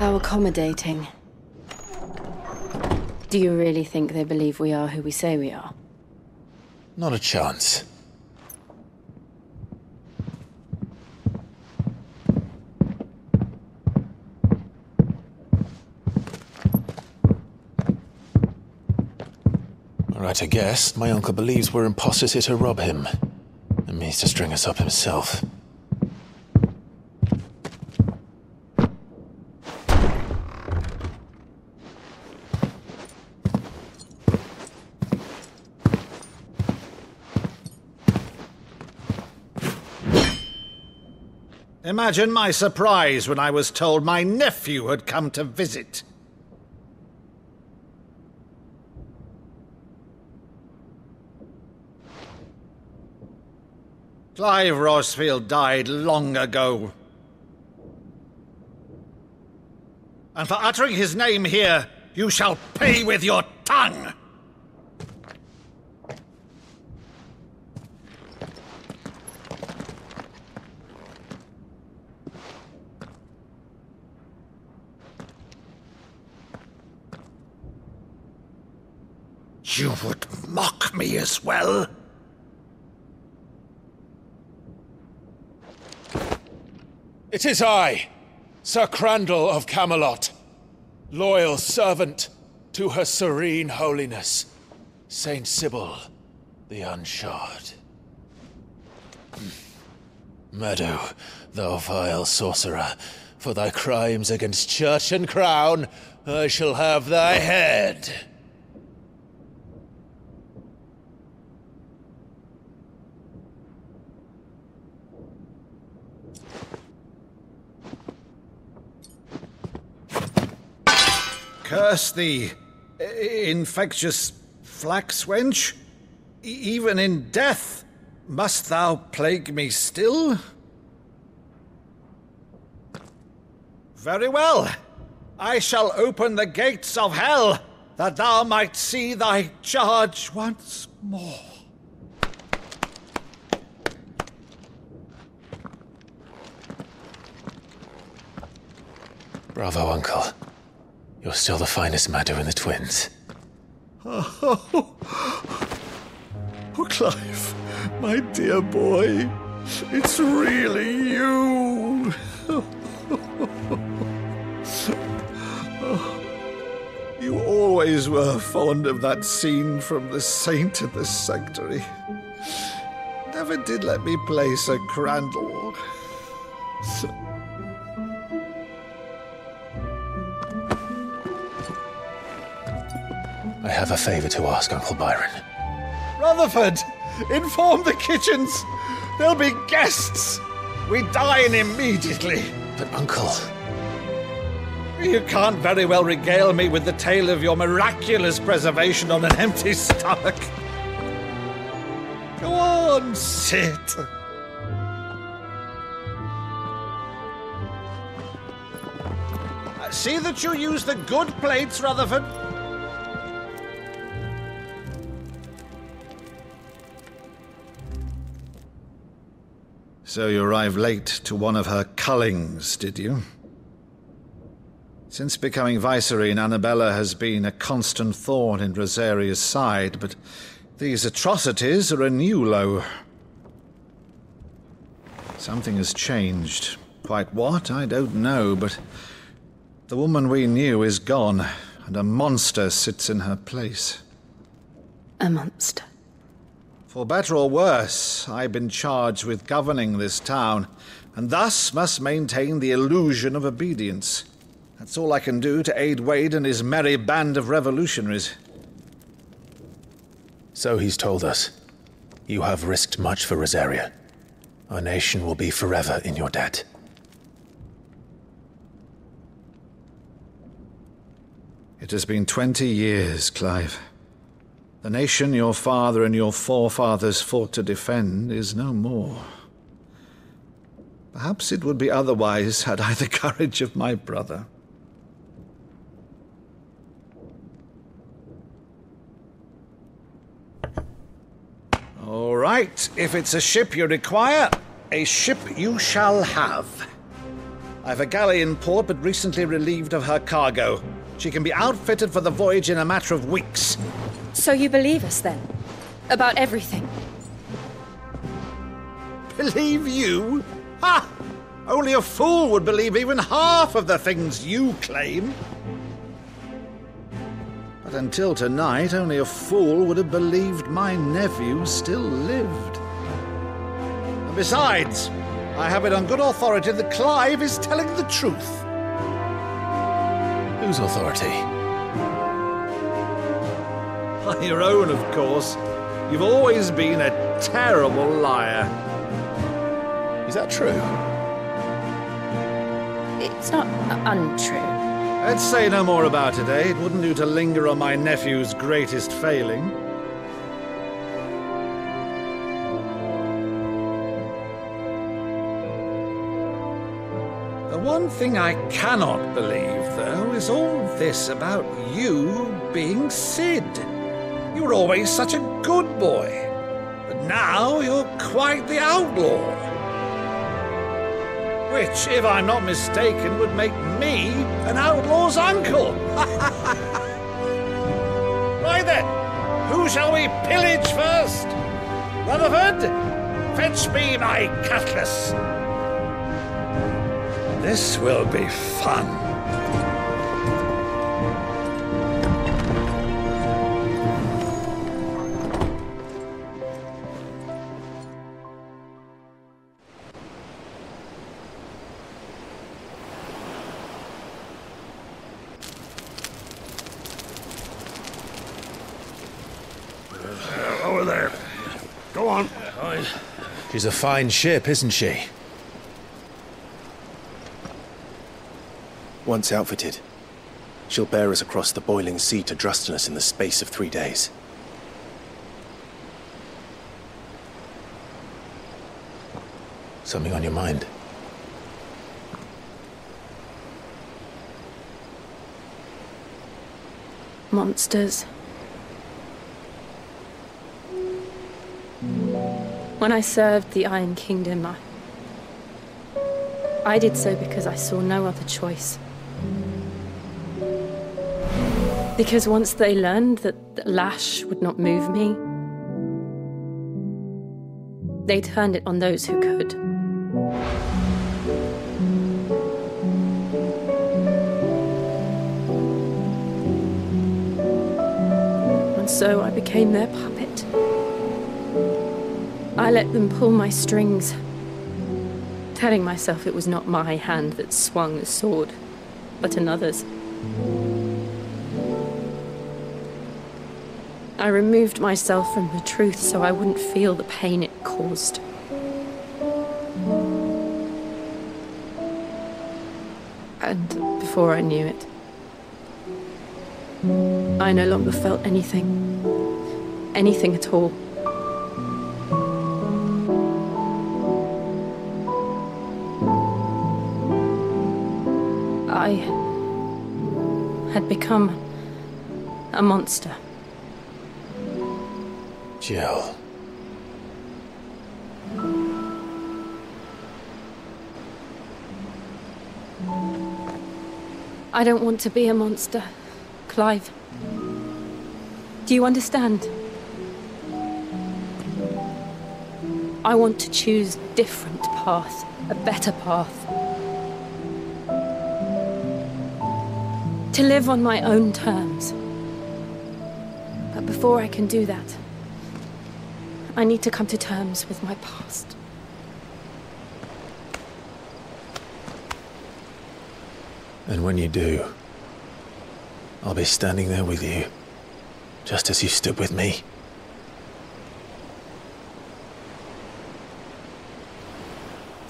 How accommodating. Do you really think they believe we are who we say we are? Not a chance. Right, I guess. My uncle believes we're imposters here to rob him. And means to string us up himself. Imagine my surprise when I was told my nephew had come to visit. Clive Rosfield died long ago. And for uttering his name here, you shall pay with your tongue! You would mock me as well? It is I, Sir Crandall of Camelot, loyal servant to Her Serene Holiness, Saint Sybil the Unshod. Meadow, thou vile sorcerer, for thy crimes against church and crown, I shall have thy head. Curse thee, infectious flax wench. Even in death, must thou plague me still? Very well. I shall open the gates of hell, that thou might see thy charge once more. Bravo, Uncle. You're still the finest Maddo in the twins. Oh, Clive, my dear boy, it's really you. You always were fond of that scene from The Saint of the Sanctuary. Never did let me play Sir Crandall. I have a favor to ask, Uncle Byron. Rutherford, inform the kitchens. There'll be guests. We dine immediately. But, Uncle... You can't very well regale me with the tale of your miraculous preservation on an empty stomach. Go on, sit. See that you use the good plates, Rutherford. So you arrived late to one of her cullings, did you? Since becoming Vicereine, Annabella has been a constant thorn in Rosaria's side, but these atrocities are a new low. Something has changed. Quite what, I don't know, but the woman we knew is gone, and a monster sits in her place. A monster? For better or worse, I've been charged with governing this town, and thus must maintain the illusion of obedience. That's all I can do to aid Wade and his merry band of revolutionaries. So he's told us. You have risked much for Rosaria. Our nation will be forever in your debt. It has been 20 years, Clive. The nation your father and your forefathers fought to defend is no more. Perhaps it would be otherwise had I the courage of my brother. All right, if it's a ship you require, a ship you shall have. I've a galley in port, but recently relieved of her cargo. She can be outfitted for the voyage in a matter of weeks. So you believe us, then? About everything? Believe you? Ha! Only a fool would believe even half of the things you claim. But until tonight, only a fool would have believed my nephew still lived. And besides, I have it on good authority that Clive is telling the truth. Whose authority? On your own, of course. You've always been a terrible liar. Is that true? It's not untrue. Let's say no more about it, eh? It wouldn't do to linger on my nephew's greatest failing. The one thing I cannot believe, though, is all this about you being Cid. You were always such a good boy, but now you're quite the outlaw. Which, if I'm not mistaken, would make me an outlaw's uncle. Right then, who shall we pillage first? Rutherford, fetch me my cutlass. This will be fun. Over there. Go on. She's a fine ship, isn't she? Once outfitted, she'll bear us across the boiling sea to Drustinus in the space of 3 days. Something on your mind? Monsters. When I served the Iron Kingdom, I did so because I saw no other choice. Because once they learned that the lash would not move me, they turned it on those who could. And so I became their puppet. I let them pull my strings, telling myself it was not my hand that swung the sword, but another's. I removed myself from the truth so I wouldn't feel the pain it caused. And before I knew it, I no longer felt anything. Anything at all. I had become a monster. Jill. I don't want to be a monster, Clive. Do you understand? I want to choose a different path, a better path. To live on my own terms. But before I can do that, I need to come to terms with my past. And when you do, I'll be standing there with you, just as you stood with me.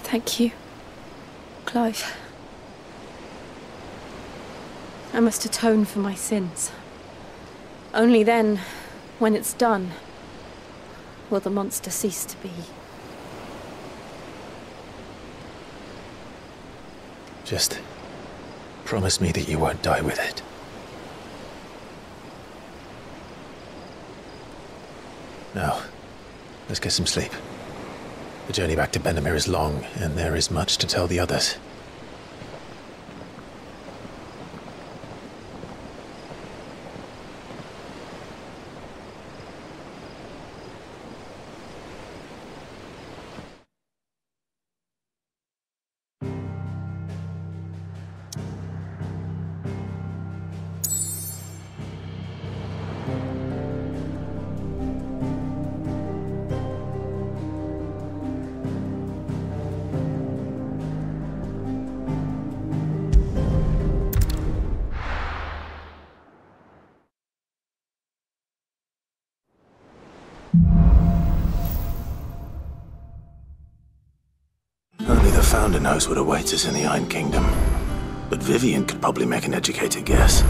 Thank you, Clive. I must atone for my sins. Only then, when it's done, will the monster cease to be. Just promise me that you won't die with it. Now, let's get some sleep. The journey back to Benamir is long, and there is much to tell the others. Commander knows what awaits us in the Iron Kingdom, but Vivian could probably make an educated guess.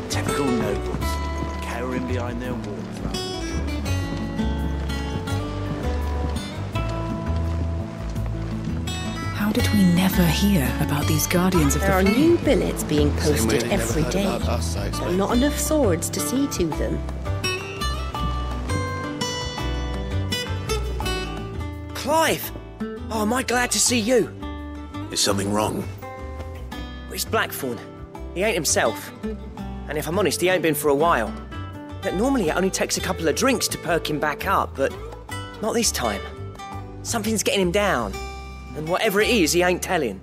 Typical nobles, cowering behind their walls. How did we never hear about these Guardians of the There are Flame? new billets being posted every day, Us, but not enough swords to see to them. Clive! Oh, am I glad to see you? Is something wrong? It's Blackthorn. He ain't himself. And if I'm honest, he ain't been for a while. But normally it only takes a couple of drinks to perk him back up, but not this time. Something's getting him down. And whatever it is, he ain't telling.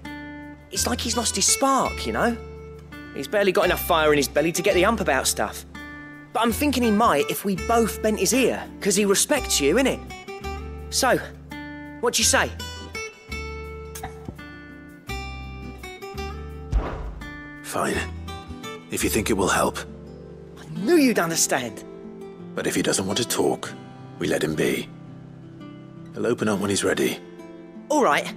It's like he's lost his spark, you know? He's barely got enough fire in his belly to get the ump about stuff. But I'm thinking he might if we both bent his ear, because he respects you, innit? So, what do you say? Fine. If you think it will help. I knew you'd understand. But if he doesn't want to talk, we let him be. He'll open up when he's ready. All right.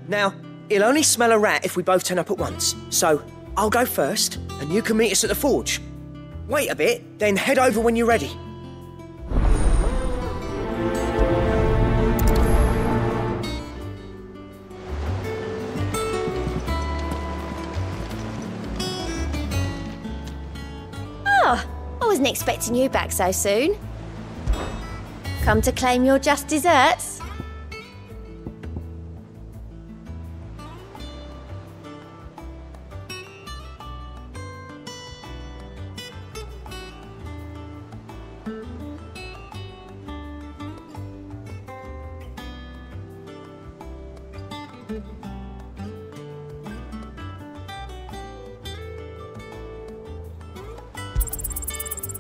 Now, he'll only smell a rat if we both turn up at once. So, I'll go first, and you can meet us at the forge. Wait a bit, then head over when you're ready. Oh, I wasn't expecting you back so soon. Come to claim your just desserts?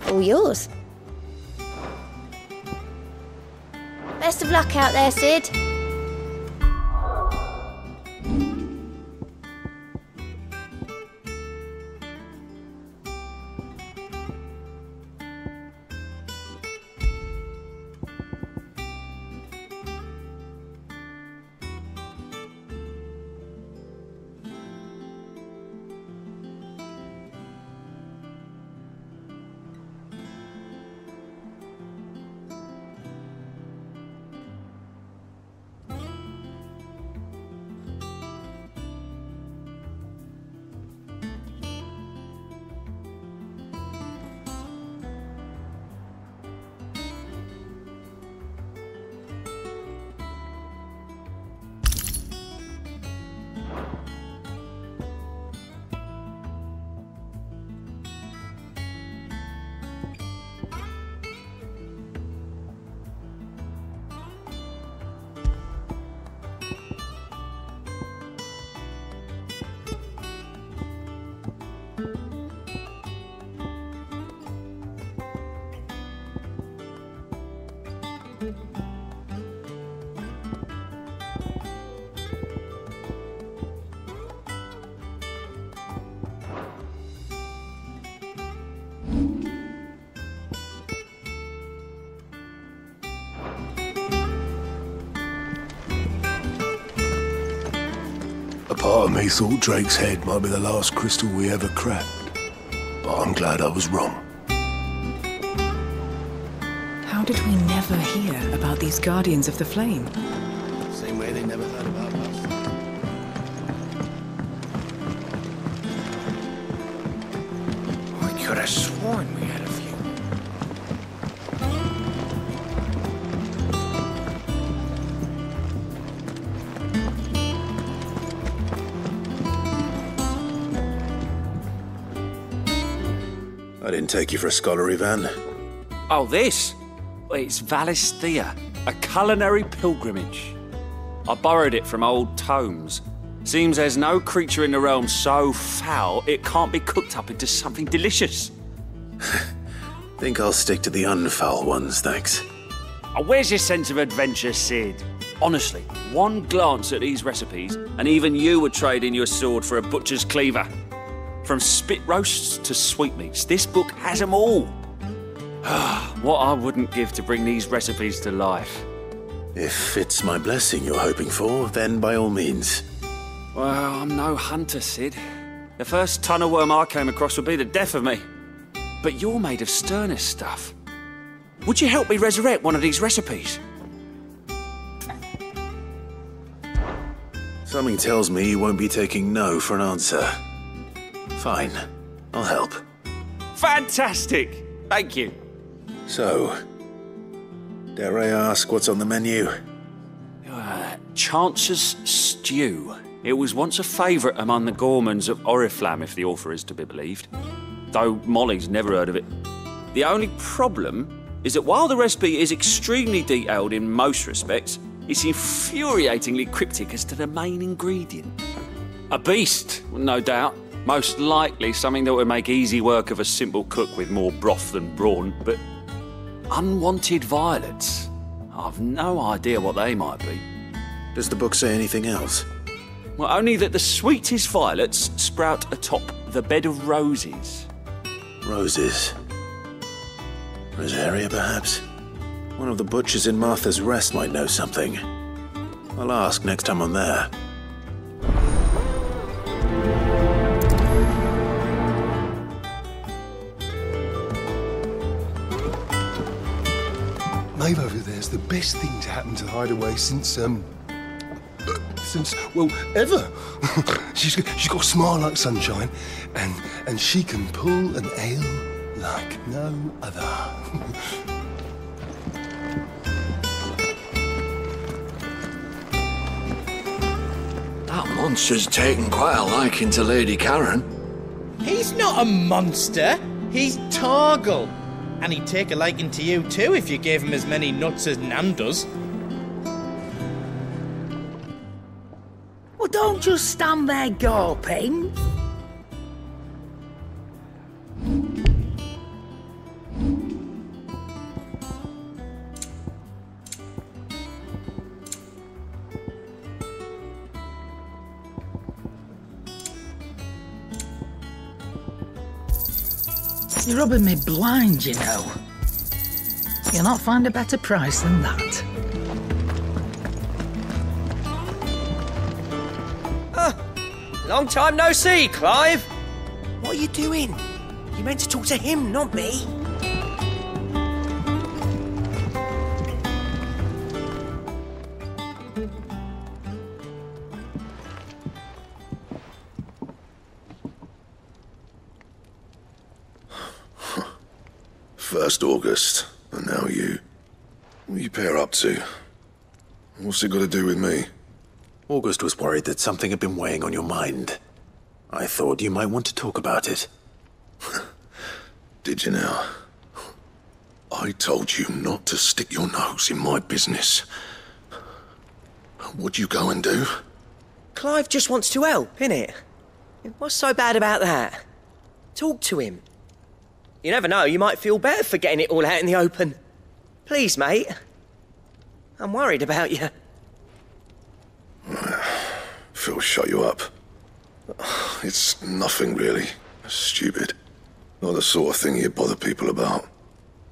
All yours. Best of luck out there, Cid. A part of me thought Drake's head might be the last crystal we ever cracked. But I'm glad I was wrong. How did we never hear about these Guardians of the Flame? Same way they never heard about us. I could have sworn we had a few. I didn't take you for a scholarly van. Oh, this? It's Valisthea, a culinary pilgrimage. I borrowed it from old tomes. Seems there's no creature in the realm so foul it can't be cooked up into something delicious. Think I'll stick to the unfoul ones, thanks. Where's your sense of adventure, Cid? Honestly, one glance at these recipes, and even you would trade in your sword for a butcher's cleaver. From spit roasts to sweetmeats, this book has them all. What I wouldn't give to bring these recipes to life. If it's my blessing you're hoping for, then by all means. Well, I'm no hunter, Cid. The first tunnel worm I came across would be the death of me. But you're made of sterner stuff. Would you help me resurrect one of these recipes? Something tells me you won't be taking no for an answer. Fine, I'll help. Fantastic! Thank you. So, dare I ask what's on the menu? Chance's Stew. It was once a favourite among the gourmands of Oriflamme, if the author is to be believed. Though Molly's never heard of it. The only problem is that while the recipe is extremely detailed in most respects, it's infuriatingly cryptic as to the main ingredient. A beast, no doubt. Most likely something that would make easy work of a simple cook with more broth than brawn, but unwanted violets. I've no idea what they might be. Does the book say anything else? Well, only that the sweetest violets sprout atop the bed of roses. Roses. Rosaria, perhaps? One of the butchers in Martha's Rest might know something. I'll ask next time I'm there. Maeve over there's the best thing to happen to the hideaway since, well, ever. she's got a smile like sunshine, and she can pull an ale like no other. That monster's taken quite a liking to Lady Karen. He's not a monster. He's Torgal. And he'd take a liking to you too if you gave him as many nuts as Nan does. Well, don't just stand there gawping. You're rubbing me blind, you know. You'll not find a better price than that. Long time no see, Clive. What are you doing? You meant to talk to him, not me. First August, and now you. What are you pair up to? What's it got to do with me? August was worried that something had been weighing on your mind. I thought you might want to talk about it. Did you now? I told you not to stick your nose in my business. What'd you go and do? Clive just wants to help, innit? What's so bad about that? Talk to him. You never know, you might feel better for getting it all out in the open. Please, mate. I'm worried about you. Phil shut you up. It's nothing really. Stupid. Not the sort of thing you bother people about.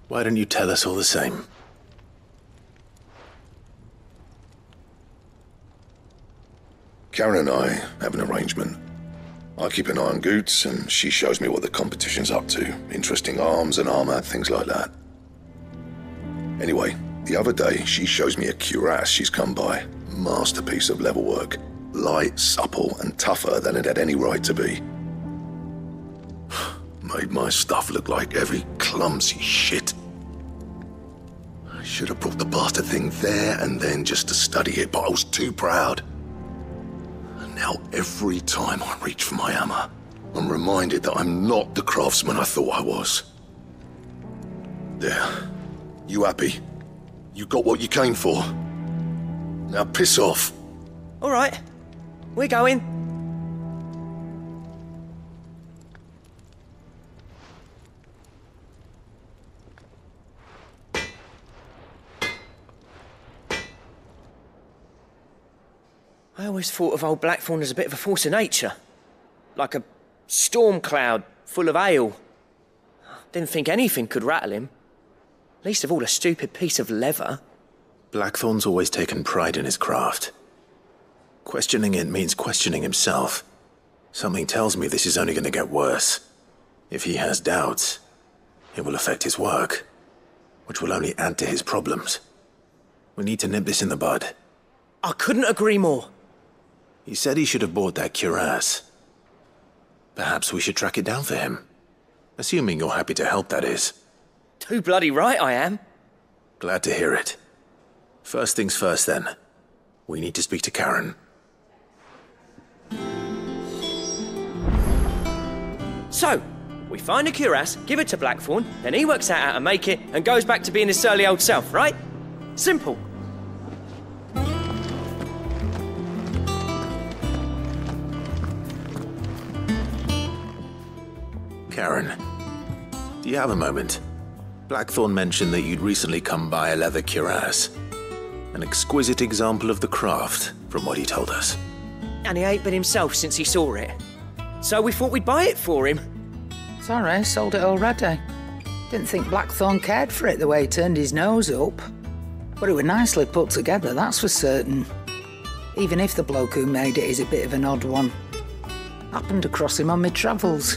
Why don't you tell us all the same? Karen and I have an arrangement. I keep an eye on Goots, and she shows me what the competition's up to. Interesting arms and armor, things like that. Anyway, the other day, she shows me a cuirass she's come by. Masterpiece of level work. Light, supple, and tougher than it had any right to be. Made my stuff look like every clumsy shit. I should have brought the bastard thing there and then just to study it, but I was too proud. And now every time I reach for my hammer, I'm reminded that I'm not the craftsman I thought I was. There. You happy? You got what you came for? Now piss off. All right. We're going. I always thought of old Blackthorn as a bit of a force of nature. Like a storm cloud full of ale. Didn't think anything could rattle him. Least of all a stupid piece of leather. Blackthorn's always taken pride in his craft. Questioning it means questioning himself. Something tells me this is only going to get worse. If he has doubts, it will affect his work, which will only add to his problems. We need to nip this in the bud. I couldn't agree more. He said he should have bought that cuirass. Perhaps we should track it down for him. Assuming you're happy to help, that is. Too bloody right I am. Glad to hear it. First things first, then. We need to speak to Karen. So, we find a cuirass, give it to Blackthorn, then he works out how to make it and goes back to being his surly old self, right? Simple. Karen, do you have a moment? Blackthorn mentioned that you'd recently come by a leather cuirass. An exquisite example of the craft, from what he told us. And he ain't been himself since he saw it. So we thought we'd buy it for him. Sorry, sold it already. Didn't think Blackthorn cared for it the way he turned his nose up. But it was nicely put together, that's for certain. Even if the bloke who made it is a bit of an odd one. Happened across him on my travels.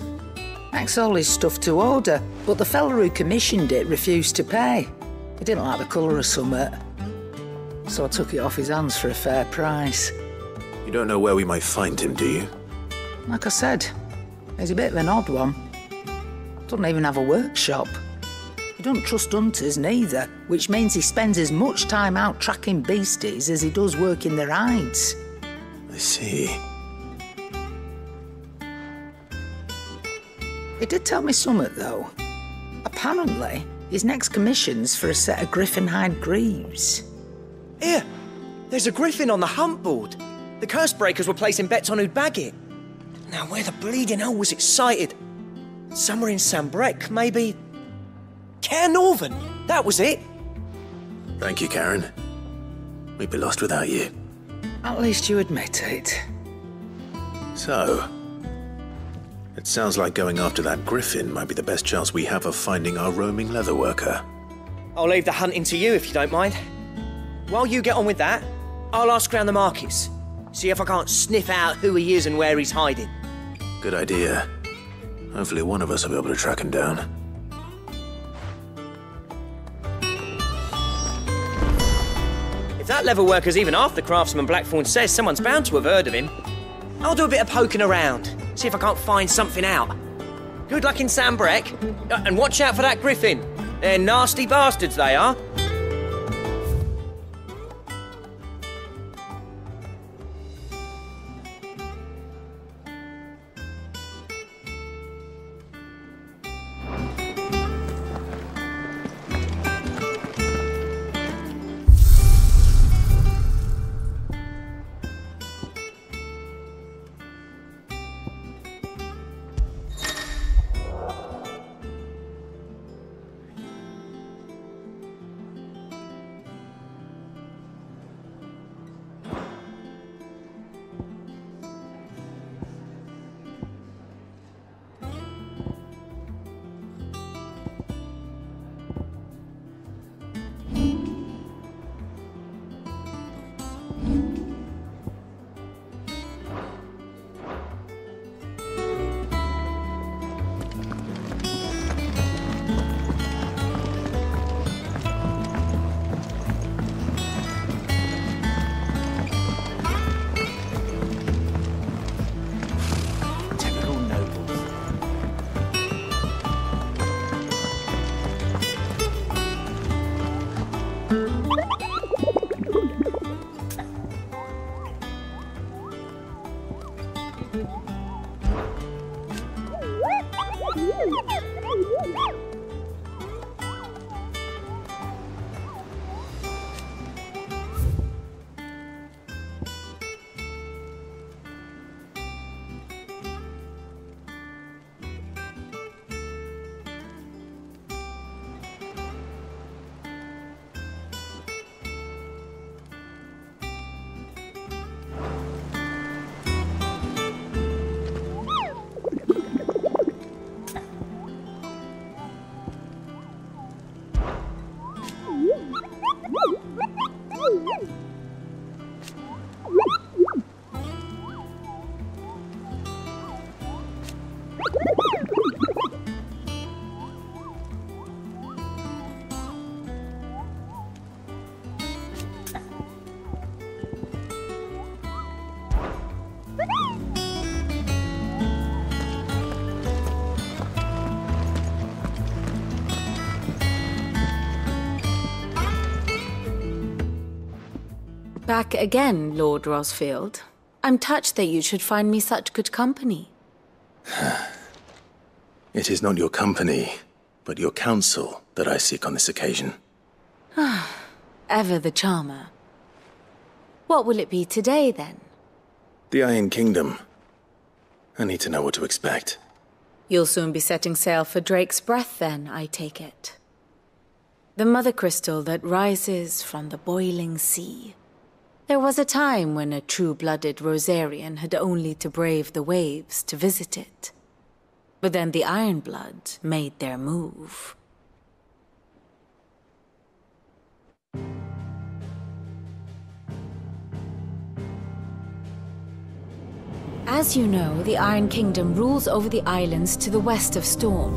Makes all his stuff to order, but the fella who commissioned it refused to pay. He didn't like the colour of summit. So I took it off his hands for a fair price. You don't know where we might find him, do you? Like I said, he's a bit of an odd one. Doesn't even have a workshop. He don't trust hunters neither, which means he spends as much time out tracking beasties as he does working their hides. I see. He did tell me something, though. Apparently, his next commission's for a set of griffin hide greaves. Here, there's a griffin on the hunt board. The curse breakers were placing bets on who'd bag it. Now, where the bleeding hell was excited? Somewhere in Sambrec, maybe... Caer Northern, that was it. Thank you, Karen. We'd be lost without you. At least you admit it. So, it sounds like going after that griffin might be the best chance we have of finding our roaming leatherworker. I'll leave the hunting to you if you don't mind. While you get on with that, I'll ask around the markets. See if I can't sniff out who he is and where he's hiding. Good idea. Hopefully one of us will be able to track him down. If that leatherworker's even half the craftsman Blackthorn says, someone's bound to have heard of him. I'll do a bit of poking around, see if I can't find something out. Good luck in Sambrec, and watch out for that griffin. They're nasty bastards, they are. Back again, Lord Rosfield. I'm touched that you should find me such good company. It is not your company, but your counsel that I seek on this occasion. Ever the charmer. What will it be today, then? The Iron Kingdom. I need to know what to expect. You'll soon be setting sail for Drake's Breath, then, I take it. The Mothercrystal that rises from the boiling sea. There was a time when a true-blooded Rosarian had only to brave the waves to visit it. But then the Ironblood made their move. As you know, the Iron Kingdom rules over the islands to the west of Storm.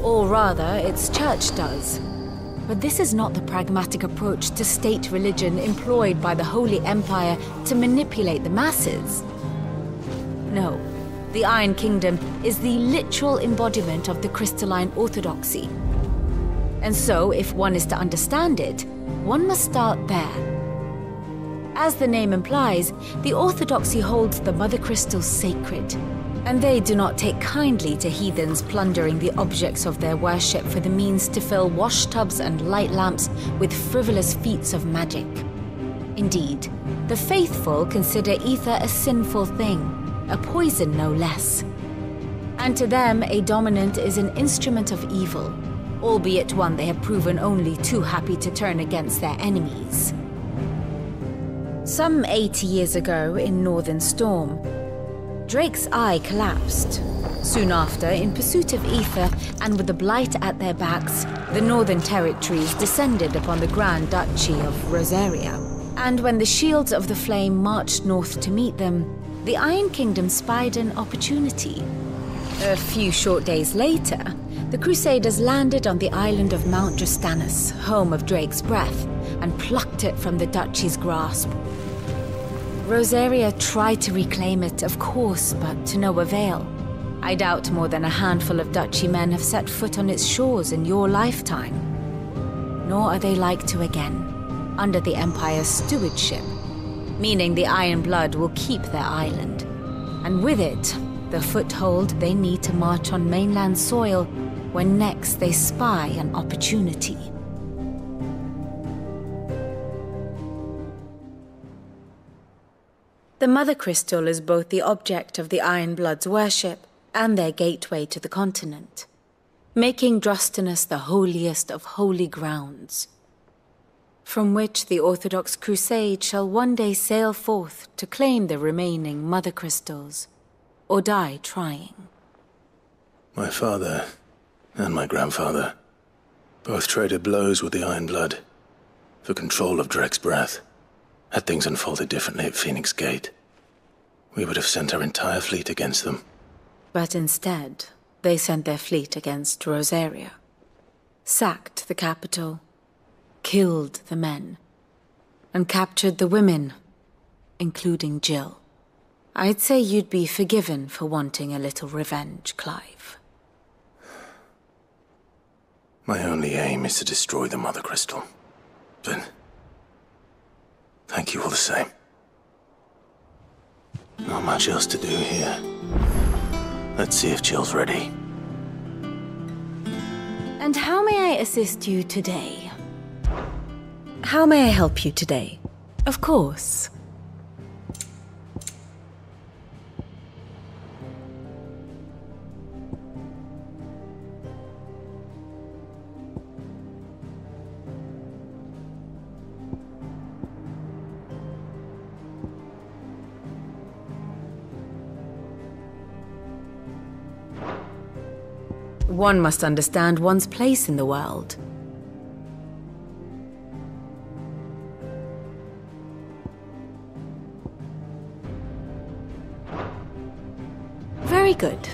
Or rather, its church does. But this is not the pragmatic approach to state religion employed by the Holy Empire to manipulate the masses. No, the Iron Kingdom is the literal embodiment of the crystalline orthodoxy. And so, if one is to understand it, one must start there. As the name implies, the orthodoxy holds the Mothercrystals sacred, and they do not take kindly to heathens plundering the objects of their worship for the means to fill washtubs and light lamps with frivolous feats of magic. Indeed, the faithful consider ether a sinful thing, a poison no less. And to them, a dominant is an instrument of evil, albeit one they have proven only too happy to turn against their enemies. Some 80 years ago in Northern Storm, Drake's eye collapsed. Soon after, in pursuit of ether and with the blight at their backs, the Northern Territories descended upon the Grand Duchy of Rosaria. And when the Shields of the Flame marched north to meet them, the Iron Kingdom spied an opportunity. A few short days later, the Crusaders landed on the island of Mount Drastanus, home of Drake's Breath, and plucked it from the Duchy's grasp. Rosaria tried to reclaim it, of course, but to no avail. I doubt more than a handful of Duchy men have set foot on its shores in your lifetime. Nor are they like to again, under the Empire's stewardship, meaning the Iron Blood will keep their island, and with it, the foothold they need to march on mainland soil when next they spy an opportunity. The Mothercrystal is both the object of the Iron Blood's worship and their gateway to the continent, making Drastanus the holiest of holy grounds, from which the Orthodox Crusade shall one day sail forth to claim the remaining Mothercrystals, or die trying. My father and my grandfather both traded blows with the Iron Blood for control of Drake's Breath. Had things unfolded differently at Phoenix Gate, we would have sent our entire fleet against them. But instead, they sent their fleet against Rosaria, sacked the capital, killed the men, and captured the women, including Jill. I'd say you'd be forgiven for wanting a little revenge, Clive. My only aim is to destroy the Mothercrystal, but thank you all the same. Not much else to do here. Let's see if Jill's ready. And how may I assist you today? How may I help you today? Of course. One must understand one's place in the world. Very good.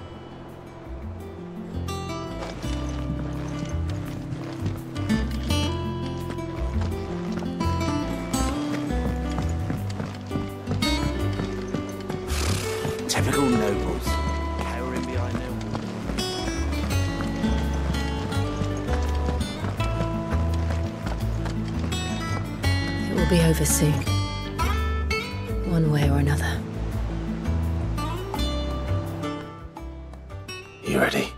Typical nobles. Cowering behind their walls. It will be over soon. You ready?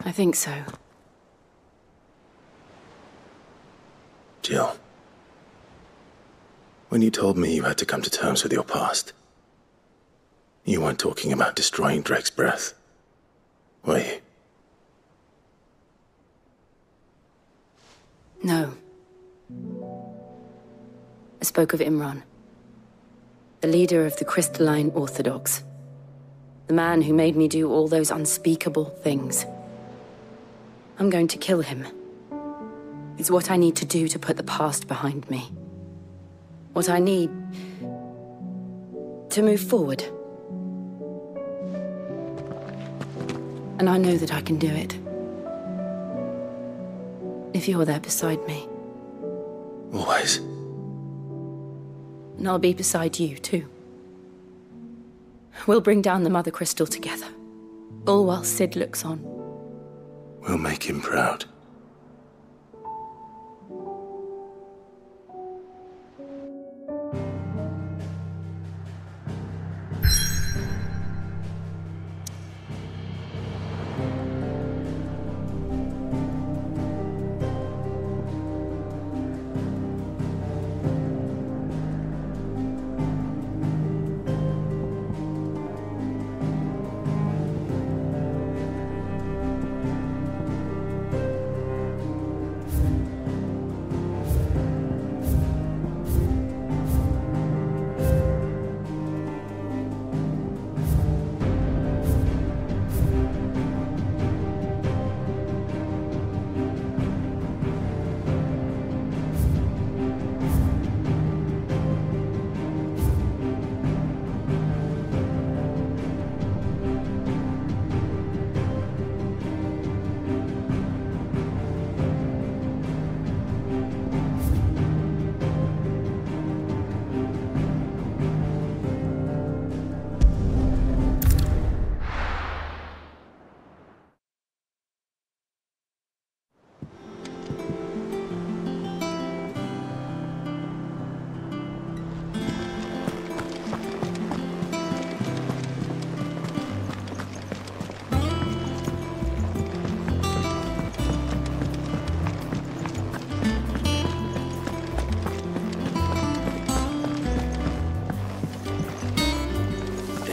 I think so. Jill. When you told me you had to come to terms with your past, you weren't talking about destroying Drake's breath, were you? No. I spoke of Imran, the leader of the Crystalline Orthodox. The man who made me do all those unspeakable things. I'm going to kill him. It's what I need to do to put the past behind me. What I need to move forward. And I know that I can do it. If you're there beside me. Always. And I'll be beside you, too. We'll bring down the Mother Crystal together. All while Cid looks on. We'll make him proud.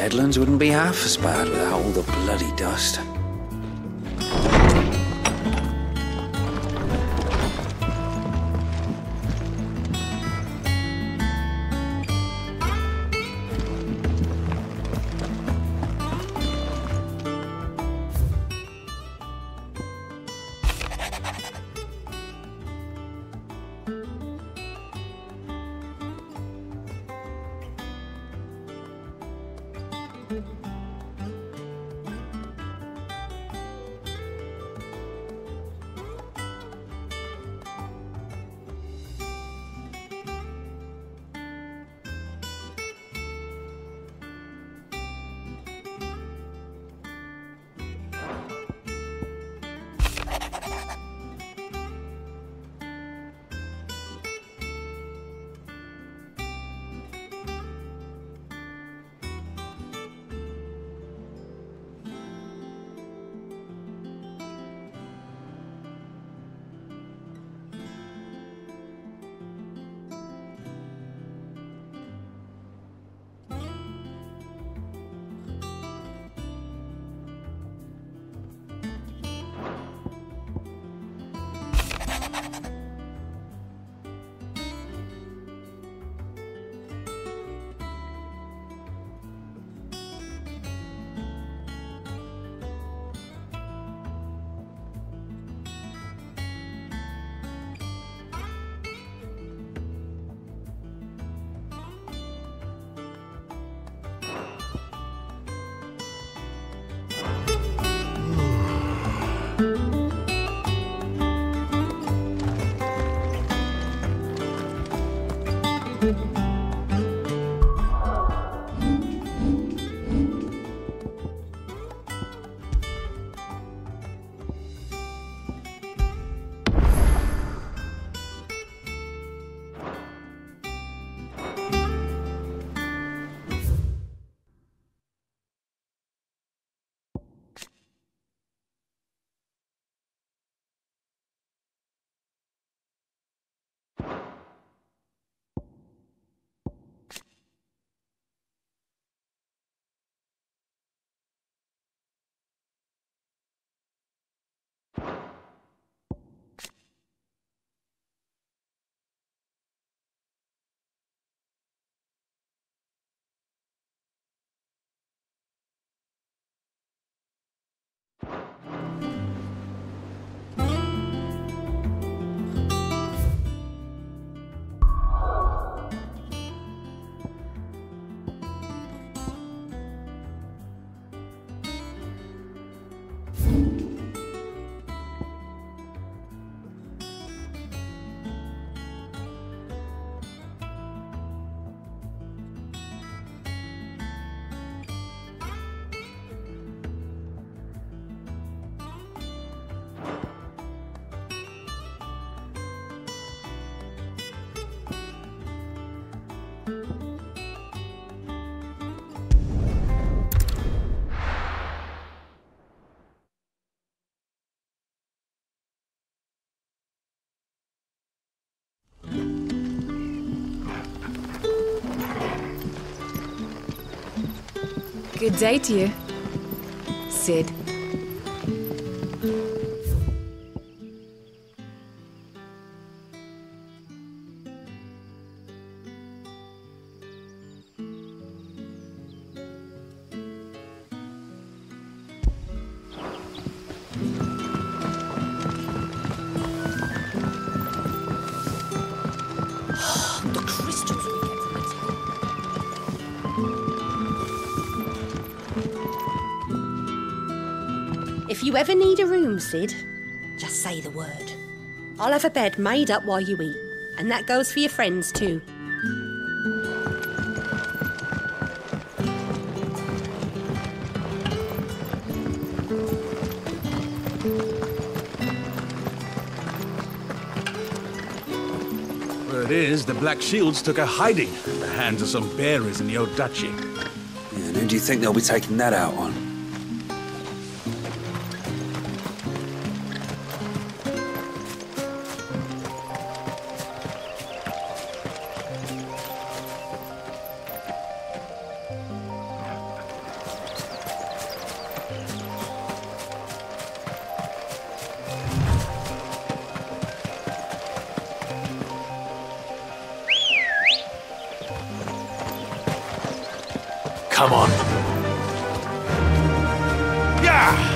Deadlands wouldn't be half as bad without all the bloody dust. Good day to you, Cid. If you ever need a room, Cid, just say the word. I'll have a bed made up while you eat. And that goes for your friends too. Word is, the Black Shields took a hiding at the hands of some bearers in the old duchy. Yeah, and who do you think they'll be taking that out on? Come on. Yeah!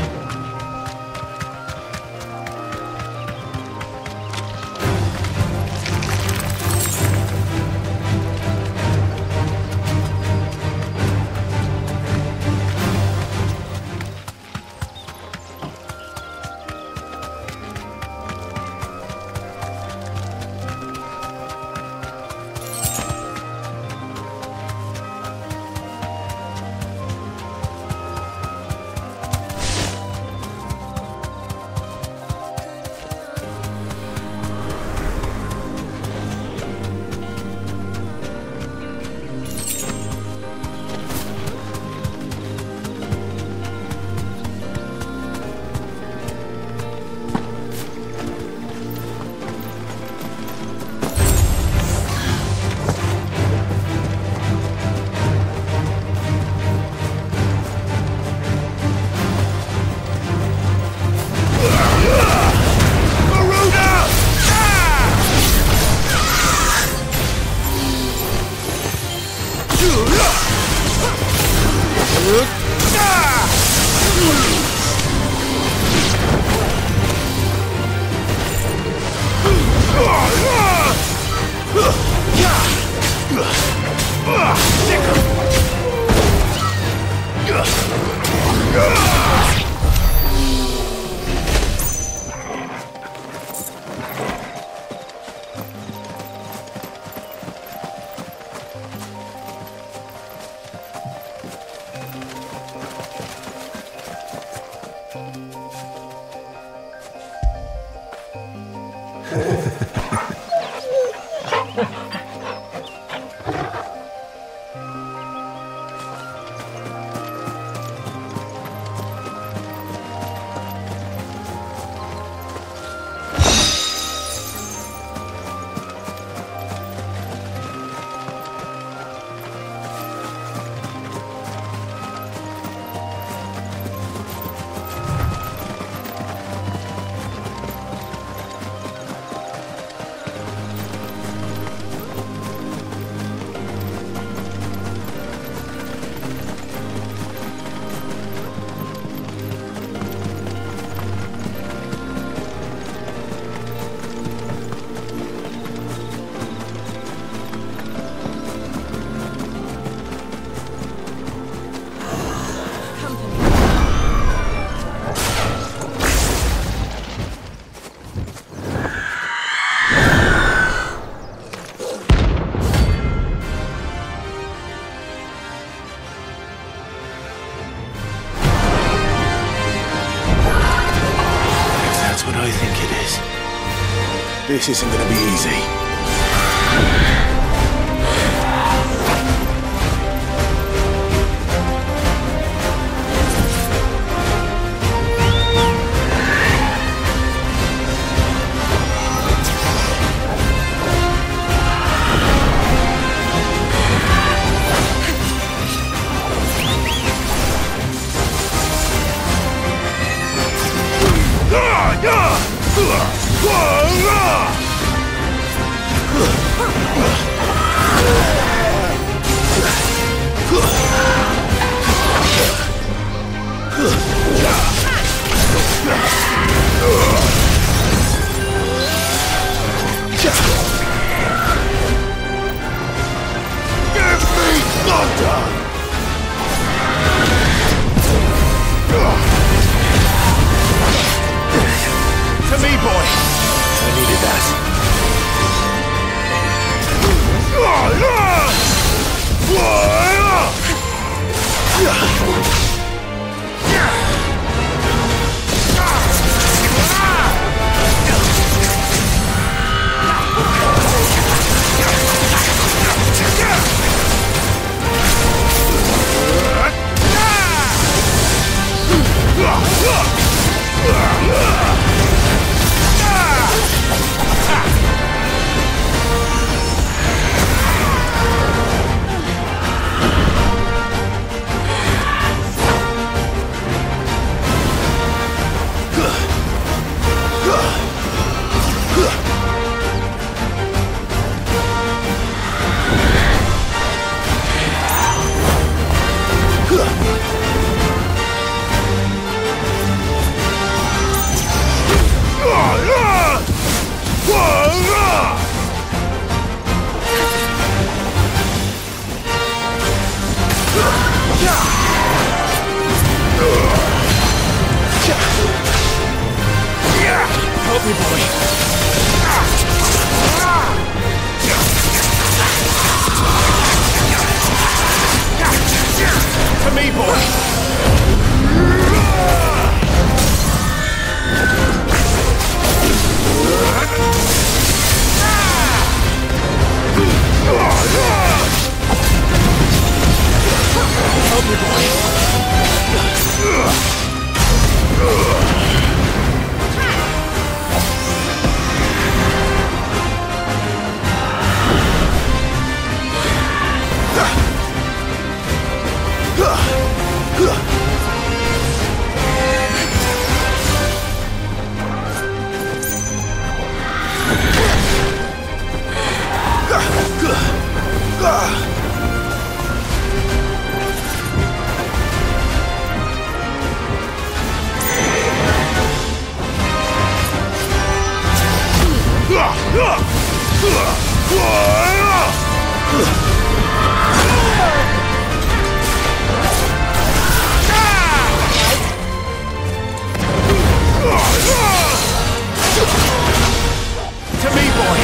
This isn't gonna be easy. Help me, boy. To me, boy. Help me, boy. To me, boy.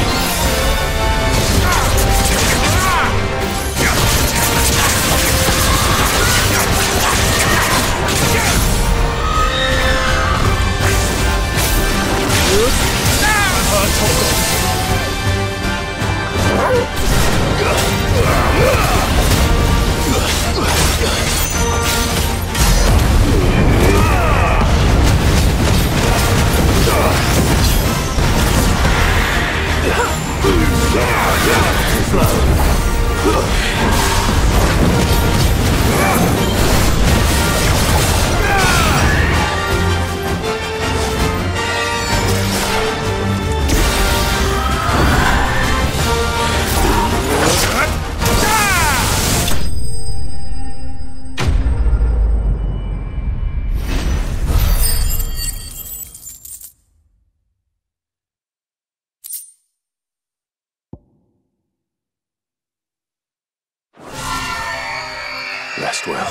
Rest well.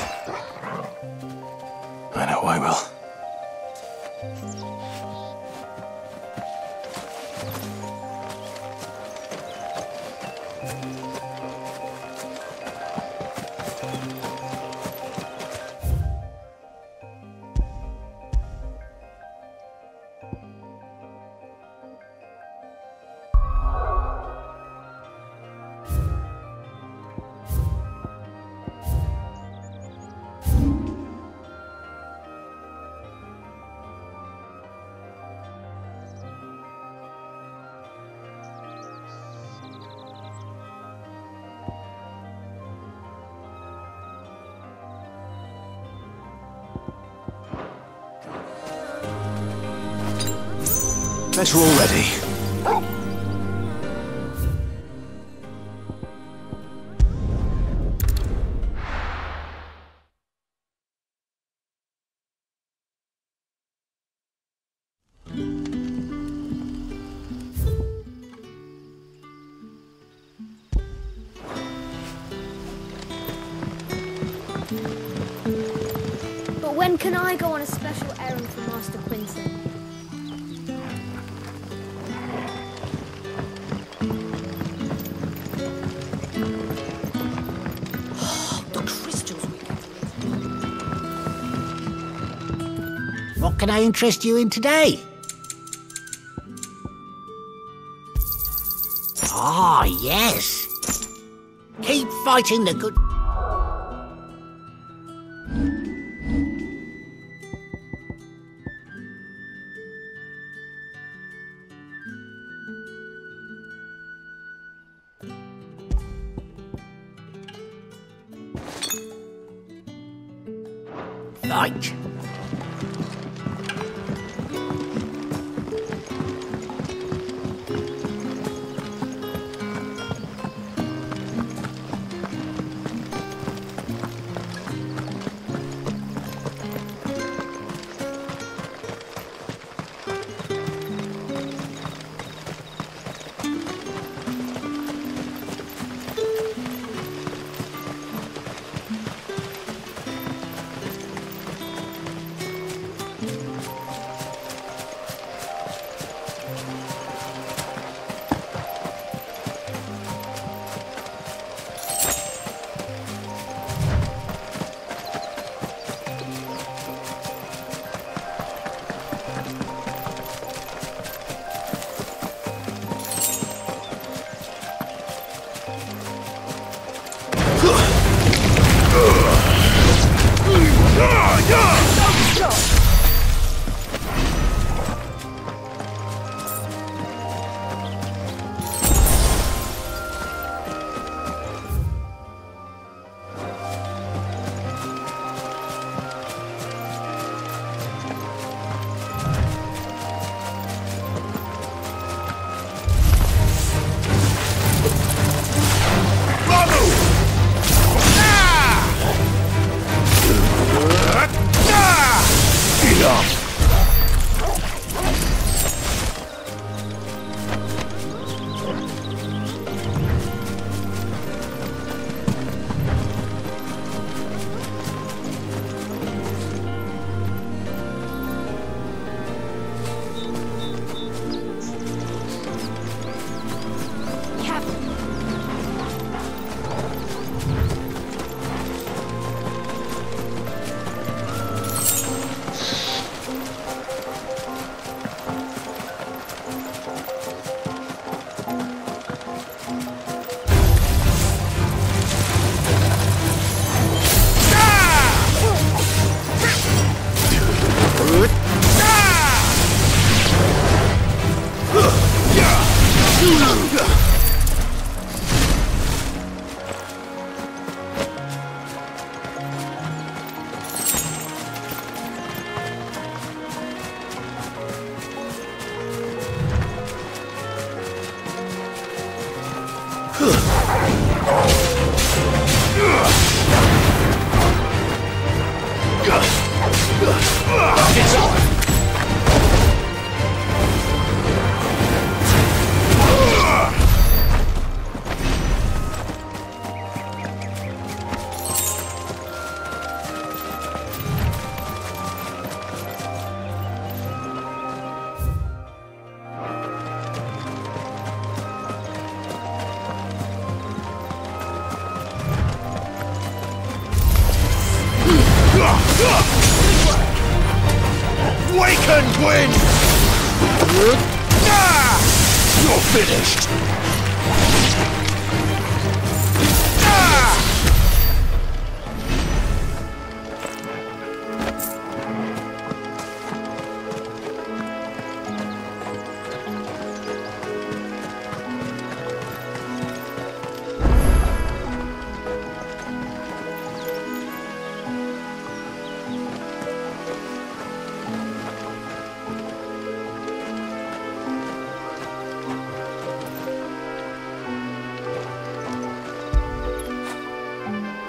I know I will. Better already. But when can I go on a special errand for Master Quinton? The crystals we got. What can I interest you in today? Ah, yes. Keep fighting the good... Fight. Awakened wind! You're finished!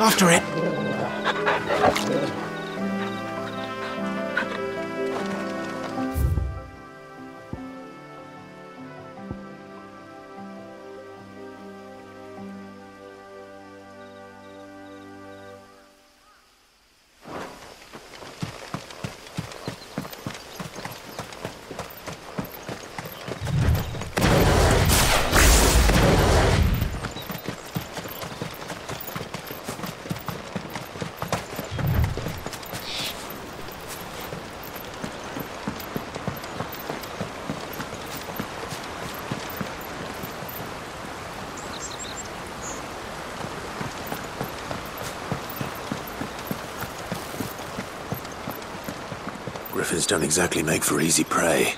After it. Griffins don't exactly make for easy prey.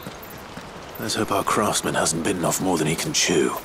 Let's hope our craftsman hasn't bitten off more than he can chew.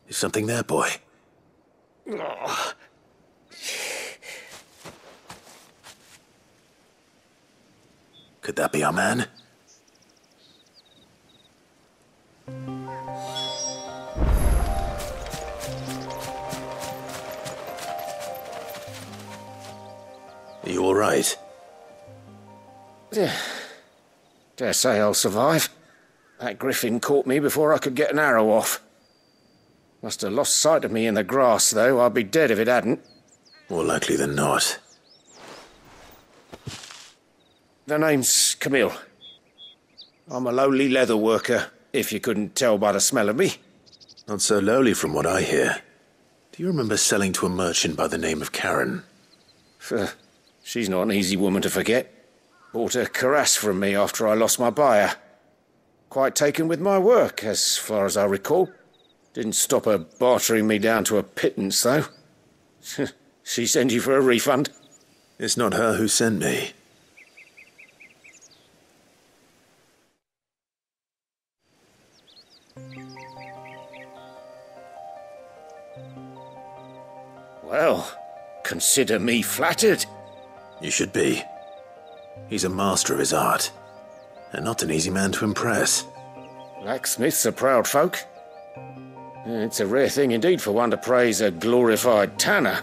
Is something there, boy? Could that be our man? Are you all right? Dare say I'll survive. That griffin caught me before I could get an arrow off. Must have lost sight of me in the grass, though. I'd be dead if it hadn't. More likely than not. The name's Camille. I'm a lowly leather worker, if you couldn't tell by the smell of me. Not so lowly from what I hear. Do you remember selling to a merchant by the name of Karen? She's not an easy woman to forget. Bought a cuirass from me after I lost my buyer. Quite taken with my work, as far as I recall. Didn't stop her bartering me down to a pittance, though. She sent you for a refund? It's not her who sent me. Well, consider me flattered. You should be. He's a master of his art, and not an easy man to impress. Blacksmiths are proud folk. It's a rare thing indeed for one to praise a glorified tanner.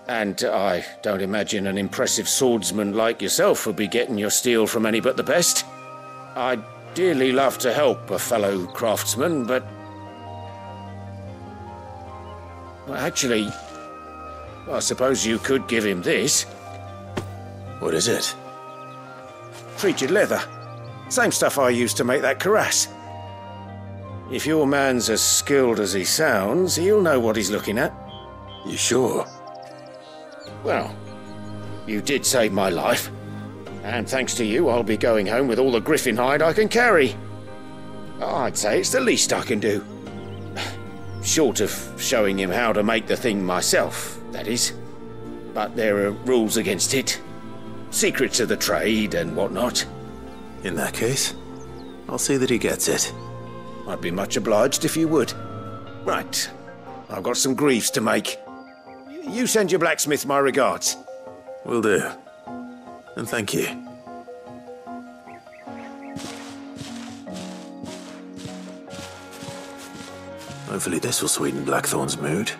And I don't imagine an impressive swordsman like yourself would be getting your steel from any but the best. I'd dearly love to help a fellow craftsman, but... well, actually, I suppose you could give him this. What is it? Treated leather. Same stuff I used to make that cuirass. If your man's as skilled as he sounds, he'll know what he's looking at. You sure? Well, you did save my life. And thanks to you, I'll be going home with all the griffin hide I can carry. I'd say it's the least I can do. Short of showing him how to make the thing myself, that is. But there are rules against it. Secrets of the trade and whatnot. In that case, I'll see that he gets it. I'd be much obliged if you would. Right. I've got some greaves to make. You send your blacksmith my regards. Will do. And thank you. Hopefully this will sweeten Blackthorn's mood.